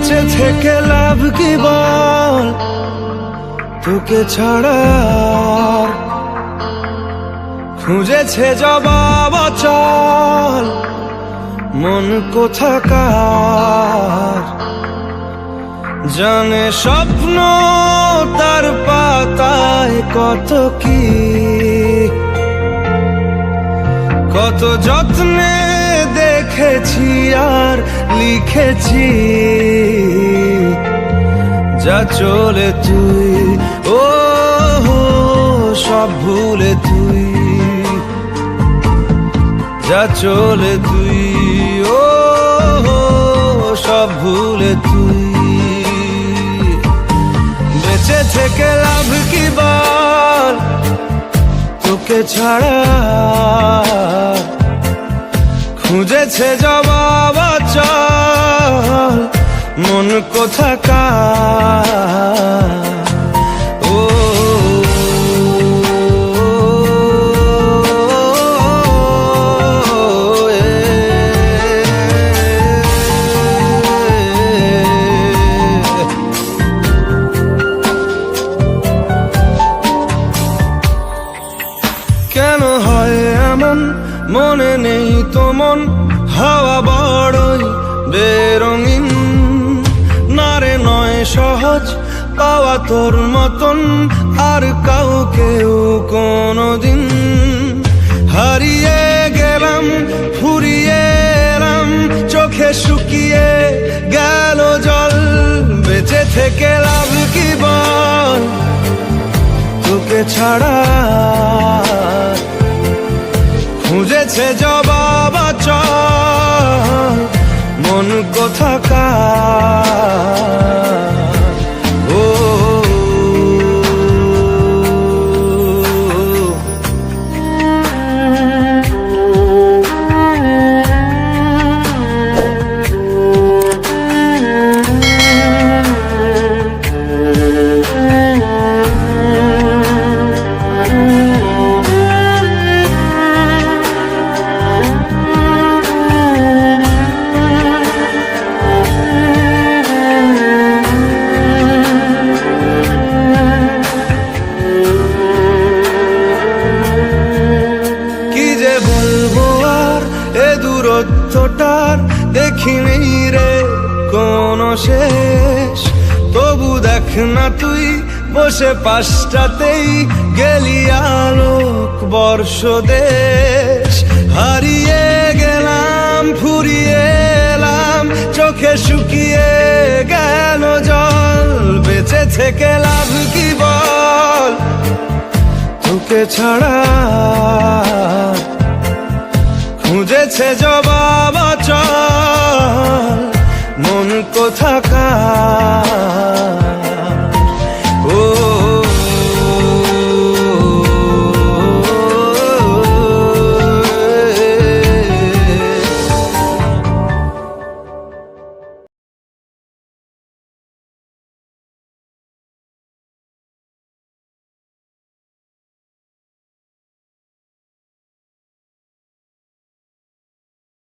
বেঁচে থেকে লাভ কি বল, তোকে ছাড়া খুঁজেছে জবাব অচল মন কোথাকার। জানে স্বপ্ন তার পাতায় কত কি, কত যত্নে দেখেছি আর লিখেছি। যা চলে তুই ও সব ভুলে তুই, যা চলে তুই ও সব ভুলে তুই। বেঁচে থেকে লাভ কি বল, তোকে ছাড়া খুঁজেছে জবাব অচল মন কোথাকার। ও কেন হয় এমন মনে নেই তো মন, হাওয়া বড়ই বেরঙিন। নারে নয় সহজ পাওয়া তোর মতন আর কাউকেও কোনোদিন। হারিয়ে গেলাম ফুরিয়ে এলাম, চোখে শুকিয়ে গেল জল। বেঁচে থেকে লাভ কি বল, তোকে ছাড়া খুঁজেছে জবাব অচল মন কোথাকার। ও দূরত্বটার দেখিনি রে কোনো শেষ। তবু দেখ না তুই বসে পাশটাতেই গেলি আলোক বর্ষ দেশ। হারিয়ে গেলাম ফুরিয়ে এলাম, চোখে শুকিয়ে গেল জল। বেঁচে থেকে লাভ কি বল, তোকে ছাড়া খুঁজেছে জবাব অচল মন কোথাকার।